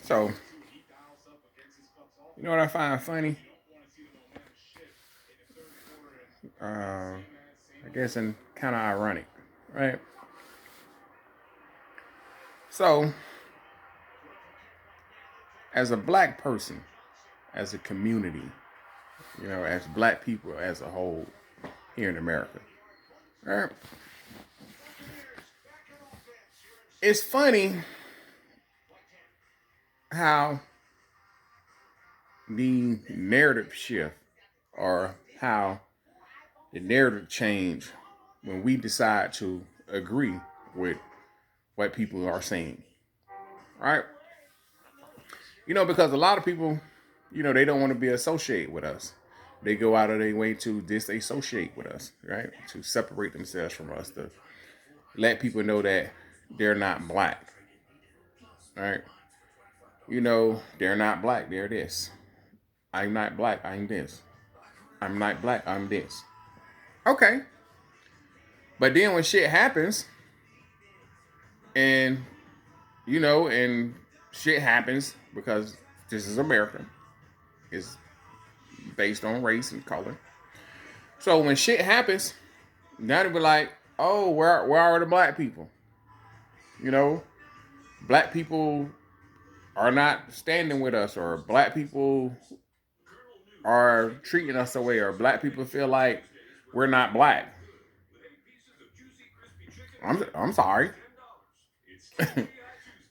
So, you know what I find funny? I guess and kind of ironic, right? So, as a black person, as a community, as black people as a whole here in America, right? It's funny how the narrative shift or how the narrative change when we decide to agree with what people are saying, right? Because a lot of people, they don't want to be associated with us. They go out of their way to disassociate with us, right? To separate themselves from us, to let people know that they're not black, right? They're not black, they're this. I'm not black, I'm this. I'm not black, I'm this. Okay. But then when shit happens, and and shit happens because this is America. It's based on race and color. So when shit happens, now they be like, oh, where are the black people? You know, black people are not standing with us, or black people are treating us away, or black people feel like we're not black. I'm sorry.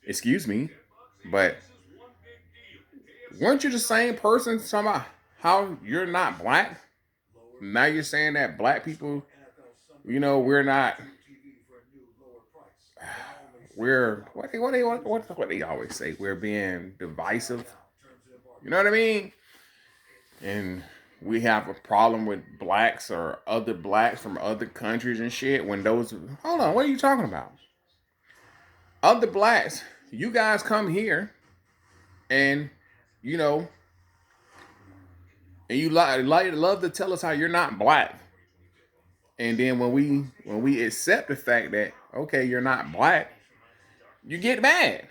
Excuse me, but weren't you the same person talking about how you're not black? Now you're saying that black people, we're not. We're what they always say. We're being divisive. You know what I mean? And we have a problem with blacks or other blacks from other countries and shit. When those, hold on, what are you talking about? Other blacks, you guys come here and you know, and you love to tell us how you're not black. And then when we accept the fact that okay, you're not black, you get mad.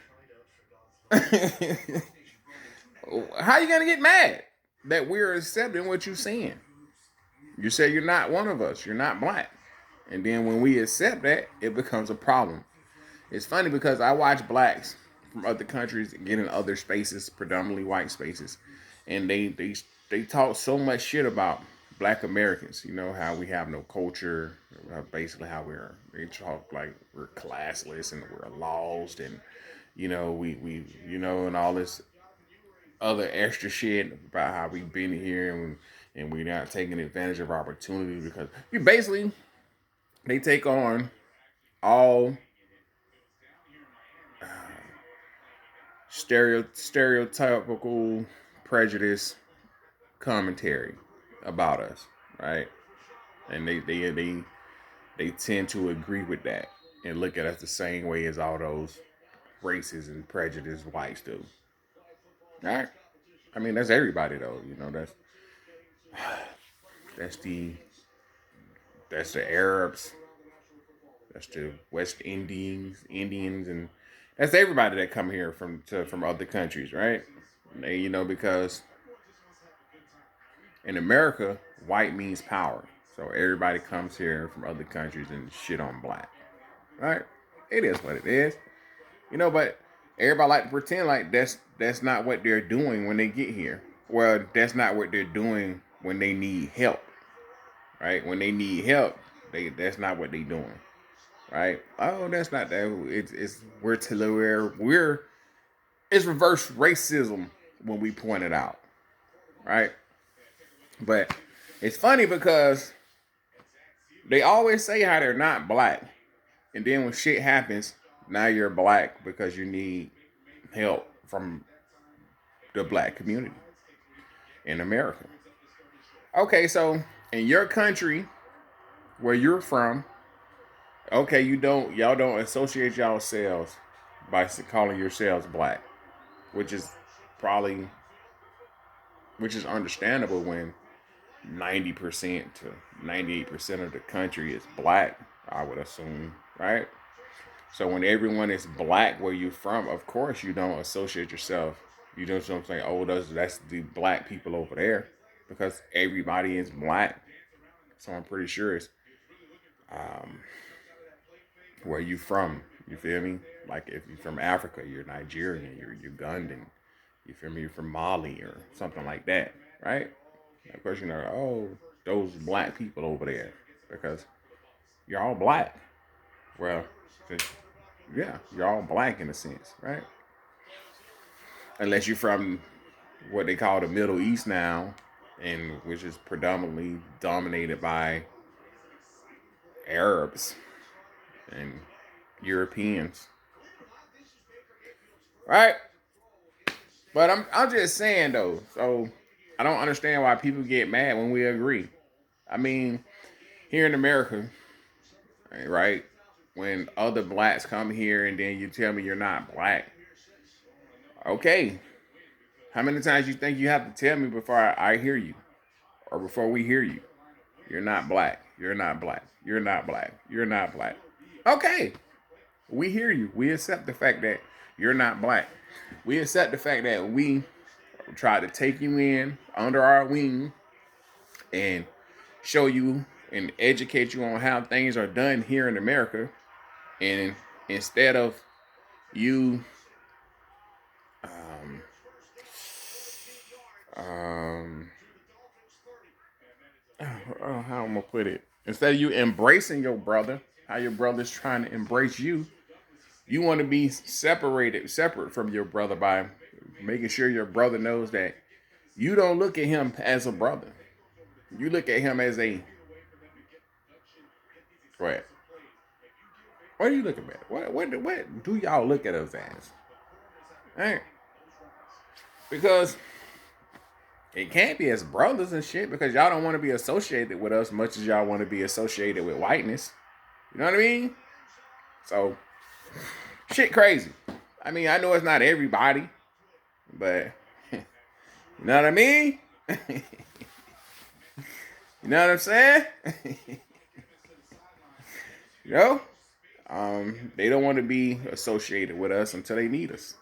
How you gonna get mad that we're accepting what you're saying? You say you're not one of us. You're not black. And then when we accept that, it becomes a problem. It's funny because I watch blacks from other countries get in other spaces, predominantly white spaces, and they talk so much shit about black Americans. You know how we have no culture, basically how they talk like we're classless and we're lost, and we and all this other extra shit about how we've been here and we're not taking advantage of our opportunity because we basically they take on all stereotypical prejudice commentary about us, right? And they tend to agree with that and look at us the same way as all those racist and prejudiced whites do. All right. I mean that's everybody though. That's the that's the Arabs, that's the West Indians, and that's everybody that come here from other countries, right? They, because in America, white means power. So everybody comes here from other countries and shit on black, right? It is what it is, But everybody like to pretend like that's not what they're doing when they get here. Well, that's not what they're doing when they need help, right? When they need help, that's not what they're doing, right? Oh, that's not that. It's we're it's reverse racism when we point it out, right? But it's funny because they always say how they're not black, and then when shit happens, now you're black because you need help from the black community in America. Okay, so in your country where you're from, okay, y'all don't associate yourselves by calling yourselves black, which is probably which is understandable when 90% to 98% of the country is black, I would assume, right? So when everyone is black where you're from, of course you don't associate yourself. You just don't say, oh, that's the black people over there, because everybody is black. So I'm pretty sure it's um, where you from. You feel me? Like if you're from Africa, you're Nigerian, you're Ugandan. You feel me? You're from Mali or something like that, right? Of course, you know, oh, those black people over there, because you're all black. Well, yeah, you're all black in a sense, right? Unless you're from what they call the Middle East now, and which is predominantly dominated by Arabs and Europeans, right? But I'm just saying though, so I don't understand why people get mad when we agree. I mean, here in America, right? When other blacks come here and then you tell me you're not black, okay. How many times you think you have to tell me before I hear you or before we hear you? You're not black. You're not black. You're not black. You're not black. Okay. We hear you. We accept the fact that you're not black. We accept the fact that we tried to take you in under our wing and show you and educate you on how things are done here in America. And instead of you um, um, how I'm gonna put it, instead of you embracing your brother, how your brother's trying to embrace you, you want to be separate from your brother by making sure your brother knows that you don't look at him as a brother. You look at him as a what? What are you looking at? What do y'all look at us as? Right? Because it can't be as brothers and shit, because y'all don't want to be associated with us much as y'all want to be associated with whiteness. You know what I mean? So shit crazy. I mean, I know it's not everybody, but you know what I mean? You know what I'm saying? You know? They don't want to be associated with us until they need us.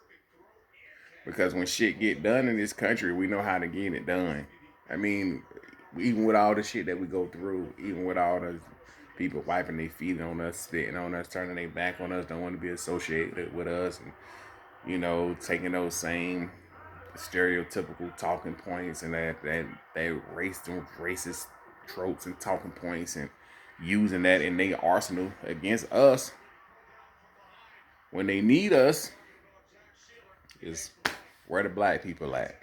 Because when shit get done in this country, we know how to get it done. I mean, even with all the shit that we go through, even with all the people wiping their feet on us, spitting on us, turning their back on us, don't want to be associated with us, and you know, taking those same stereotypical talking points and that racist tropes and talking points and using that in their arsenal against us when they need us is where the black people at.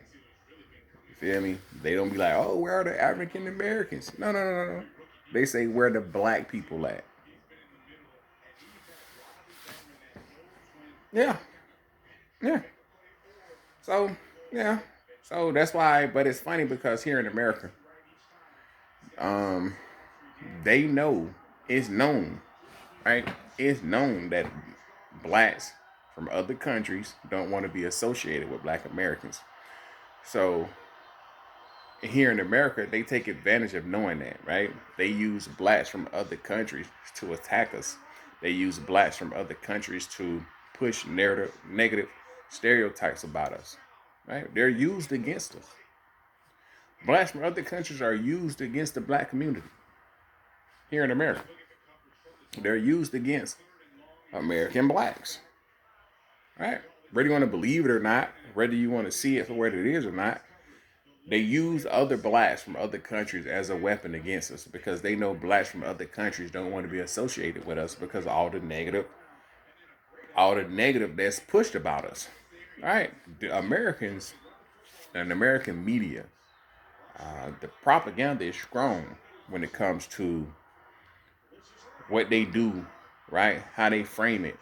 You feel me? They don't be like, oh, where are the African Americans? No. They say where the black people at. Yeah. Yeah. So, yeah. So that's why, but it's funny because here in America, um, they know, it's known, right? It's known that blacks from other countries don't want to be associated with black Americans. So here in America, they take advantage of knowing that, right? They use blacks from other countries to attack us. They use blacks from other countries to push negative stereotypes about us, right? They're used against us. Blacks from other countries are used against the black community here in America. They're used against American blacks, right? Whether you want to believe it or not, whether you want to see it for what it is or not, they use other blacks from other countries as a weapon against us because they know blacks from other countries don't want to be associated with us because of all the negative that's pushed about us. All right, the Americans and American media, the propaganda is strong when it comes to what they do, right? How they frame it,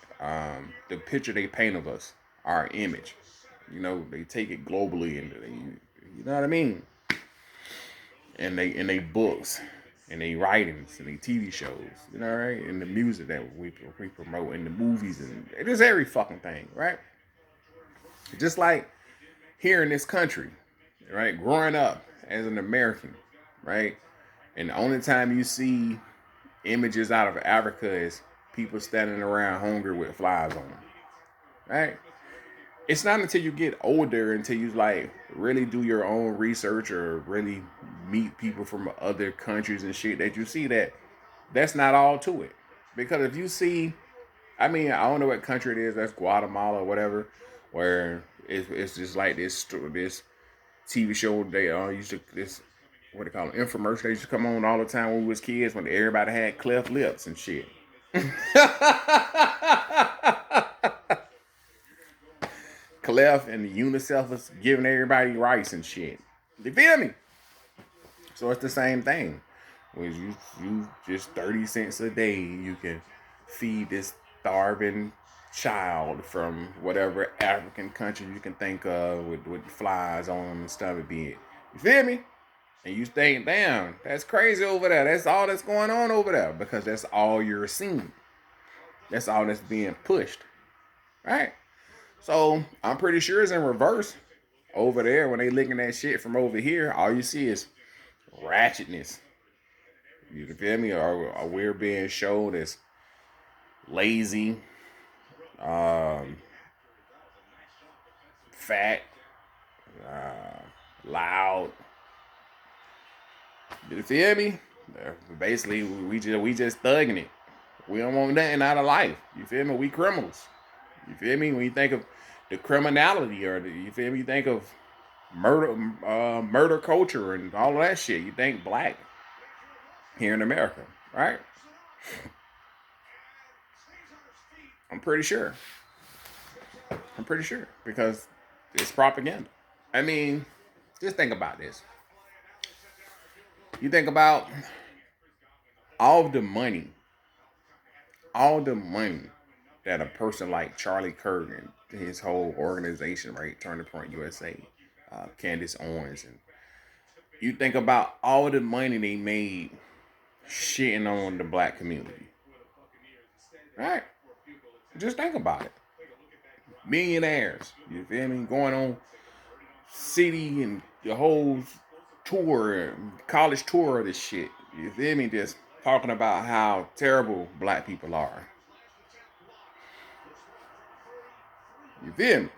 the picture they paint of us, our image. You know, they take it globally and you know what I mean? And they books and they writings and they TV shows, you know, right? And the music that we promote and the movies and just every fucking thing, right? Just like here in this country, right? Growing up as an American, right? And the only time you see images out of Africa is people standing around hungry with flies on them, right? It's not until you get older until you like really do your own research or really meet people from other countries and shit that you see that that's not all to it. Because if you see, I mean, I don't know what country it is. That's Guatemala or whatever, where it's just like this TV show they used to this what they call it infomercial. They used to come on all the time when we was kids when everybody had cleft lips and shit. Cleft and the UNICEF was giving everybody rice and shit. You feel me? So it's the same thing. When you just 30 cents a day, you can feed this starving child from whatever African country you can think of with flies on them and stuff be it. You feel me? And you think, damn, that's crazy over there. That's all that's going on over there because that's all you're seeing. That's all that's being pushed, right? So I'm pretty sure it's in reverse over there when they looking at shit from over here. All you see is ratchetness. You feel me? Or we're being shown as lazy, um, fat, loud. You feel me? Basically, we just thugging it. We don't want nothing out of life. You feel me? We criminals. You feel me? When you think of the criminality or you feel me? You think of murder culture and all of that shit. You think black here in America, right? I'm pretty sure. I'm pretty sure because it's propaganda. I mean, just think about this. You think about all the money, all the money that a person like Charlie Kirk and his whole organization, right, Turning Point USA, Candace Owens, and you think about all the money they made shitting on the black community, right? Just think about it. Millionaires, you feel me? Going on city and the whole tour, college tour of this shit. You feel me? Just talking about how terrible black people are. You feel me?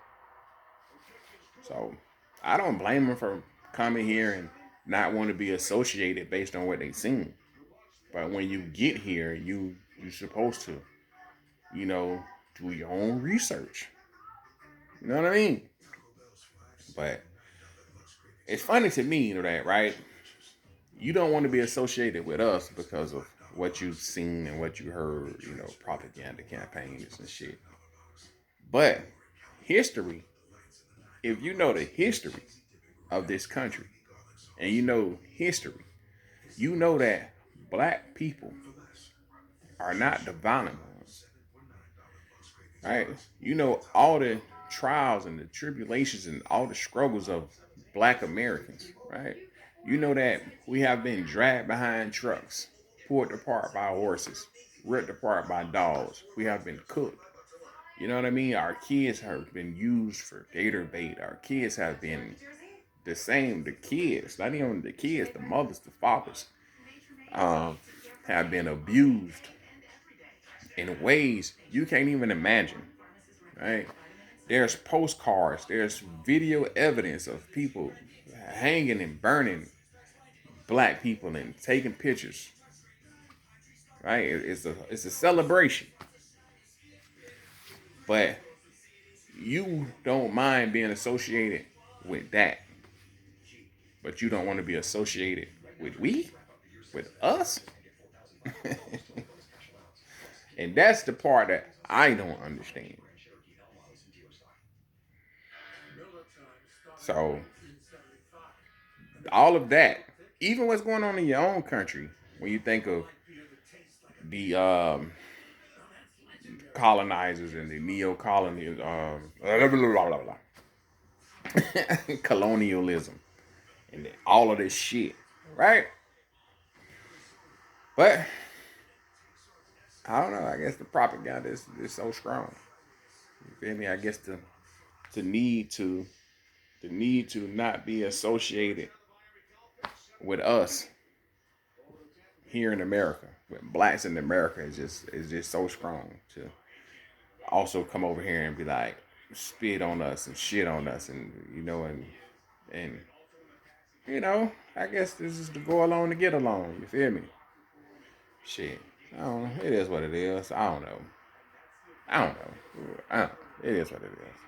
So I don't blame them for coming here and not want to be associated based on what they seen. But when you get here, you're supposed to, you know, do your own research. You know what I mean? But it's funny to me, you know that, right? You don't want to be associated with us because of what you've seen and what you heard, you know, propaganda campaigns and shit. But history, if you know the history of this country and you know history, you know that black people are not the violent ones, right? You know all the trials and the tribulations and all the struggles of black Americans, right? You know that we have been dragged behind trucks, pulled apart by horses, ripped apart by dogs. We have been cooked. You know what I mean? Our kids have been used for gator bait. Our kids have been the same. The kids, not even the kids, the mothers, the fathers, um, have been abused in ways you can't even imagine. Right? There's postcards. There's video evidence of people hanging and burning black people and taking pictures. Right? It's a celebration. But you don't mind being associated with that, but you don't want to be associated with us. And that's the part that I don't understand. So all of that, even what's going on in your own country, when you think of the colonizers and the neo-colonial colonialism and all of this shit, right? But I don't know. I guess the propaganda is so strong. You feel me? I guess the need to the need to not be associated with us here in America, with blacks in America is just so strong to also come over here and be like spit on us and shit on us and and I guess this is to go along to get along. You feel me? Shit. I don't know. It is what it is. I don't know. I don't know. It is what it is.